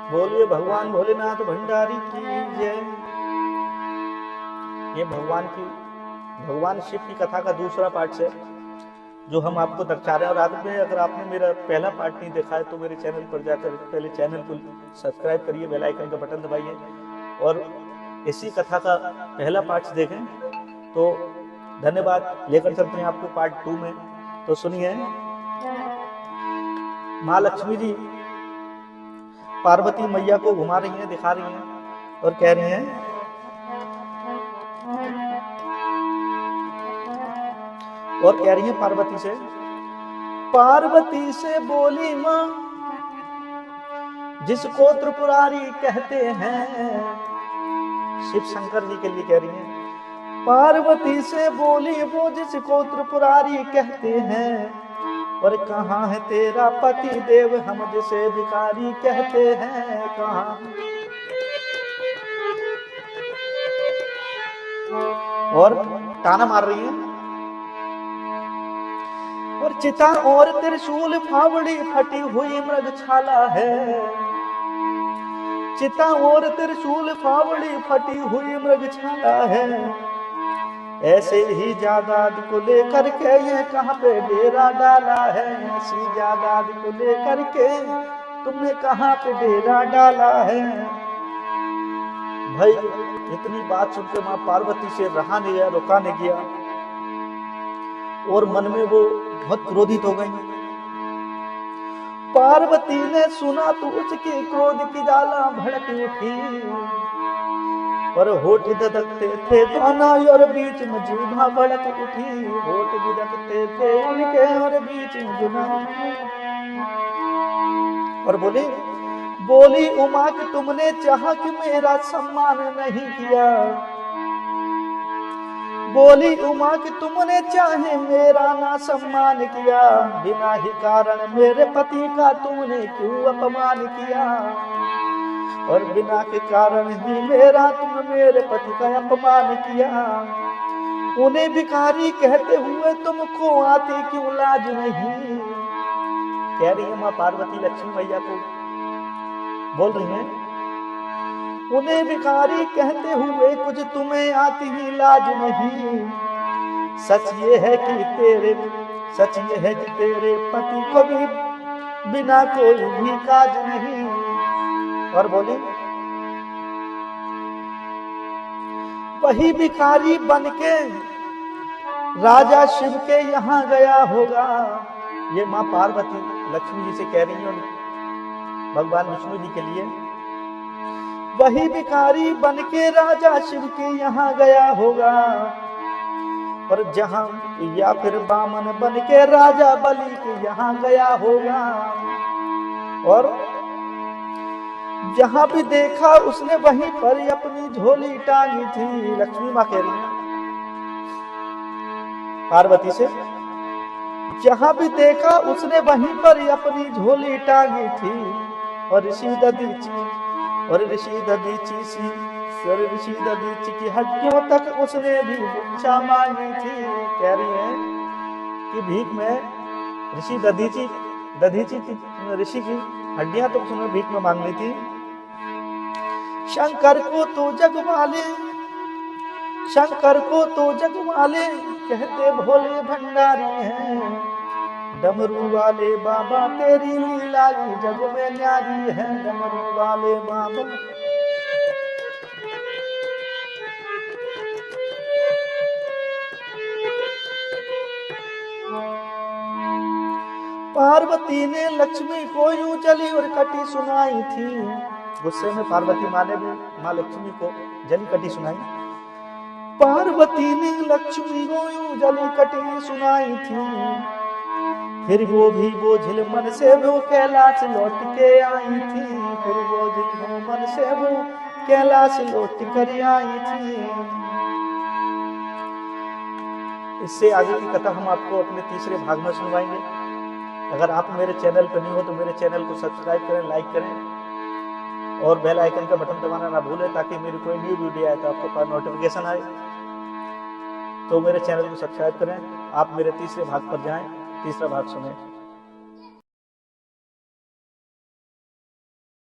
बोलिए भगवान भोलेनाथ भंडारी की जय। ये भगवान शिव की कथा का दूसरा पार्ट है जो हम आपको दर्शा रहे हैं। और आज में अगर आपने मेरा पहला पार्ट नहीं देखा है तो मेरे चैनल पर जाकर पहले चैनल को सब्सक्राइब करिए, बेल आइकन का बटन दबाइए और इसी कथा का पहला पार्ट देखें। तो धन्यवाद। लेकर चलते हैं आपको पार्ट 2 में। तो सुनिए, माँ लक्ष्मी जी पार्वती मैया को घुमा रही हैं, दिखा रही हैं और कह रही हैं, पार्वती से बोली माँ जिसको त्रिपुरारी कहते हैं। शिव शंकर जी के लिए कह रही हैं। पार्वती से बोली वो जिसको त्रिपुरारी कहते हैं, और कहाँ है तेरा पति देव हम जिसे भिखारी कहते हैं। कहाँ और ताना मार रही है। और चिता और त्रिशूल फावड़ी फटी हुई मृगछाला है। चिता और त्रिशूल फावड़ी फटी हुई मृगछाला है। ऐसे ही जायदाद को लेकर के ये कहाँ पे डेरा डाला है। ऐसी जायदाद को लेकर के तुमने कहाँ पे डेरा डाला है। भाई इतनी बात सुनकर माँ पार्वती से रहा नहीं गया, रुका नहीं गया और मन में वो बहुत क्रोधित हो गई। पार्वती ने सुना तो उसके क्रोध की ज्वाला भड़क उठी और होठ धधकते थे दोनों और बीच में जीभा भड़क उठी। होठ धधकते थे उनके और बीच में जुना। और बोली उमा कि तुमने चाहा कि मेरा सम्मान नहीं किया। बोली उमा कि तुमने चाहे मेरा ना सम्मान किया। बिना ही कारण मेरे पति का तुमने क्यों अपमान किया। और बिना के कारण ही तुम मेरे पति का अपमान किया। उन्हें भिखारी कहते हुए तुमको आती क्यों लाज नहीं। कह रही है माँ पार्वती लक्ष्मी मैया को, बोल रही है, उन्हें भिखारी कहते हुए कुछ तुम्हें आती ही लाज नहीं। सच ये है कि तेरे पति को भी बिना कोई भी काज नहीं। और बोली वही भिखारी बनके राजा शिव के यहाँ गया होगा। ये माँ पार्वती लक्ष्मी जी से कह रही है भगवान विष्णु जी के लिए। वही भिखारी बनके राजा शिव के यहाँ गया होगा। और जहां या फिर बामन बनके राजा बलि के यहाँ गया होगा। और जहां भी देखा उसने वहीं पर अपनी झोली टांगी थी। लक्ष्मी माँ कह रही है पार्वती से, जहां भी देखा उसने वहीं पर अपनी झोली टांगी थी। और ऋषि दधीची की हड्डियों तक उसने भी भिक्षा मांगी थी। कह रही है कि भीख में ऋषि की हड्डियां तो उसने भीख में मांग ली थी। शंकर को तो जग वाले कहते भोले भंडारी हैं। डमरू वाले बाबा तेरी लीला जग में न्यारी है। डमरू वाले बाबा पार्वती ने लक्ष्मी को यूं जली और कटी सुनाई थी। गुस्से में पार्वती माँ ने भी माँ लक्ष्मी को जली कटी सुनाई। पार्वती ने लक्ष्मी को यूं जली कटी सुनाई थी। फिर वो भी बोझिल मन से वो कैलाश लौट के आई थी। फिर बोझिल मन से वो कैलाश लौट कर आई थी। इससे आगे की कथा हम आपको अपने तीसरे भाग में सुनवाएंगे। अगर आप मेरे चैनल पर नहीं हो तो मेरे चैनल को सब्सक्राइब करें, लाइक करें और बेल आइकन का बटन दबाना ना भूलें ताकि मेरी कोई न्यू वीडियो आए तो आपको पास नोटिफिकेशन आए। तो मेरे चैनल को सब्सक्राइब करें। आप मेरे तीसरे भाग पर जाएं, तीसरा भाग सुनें।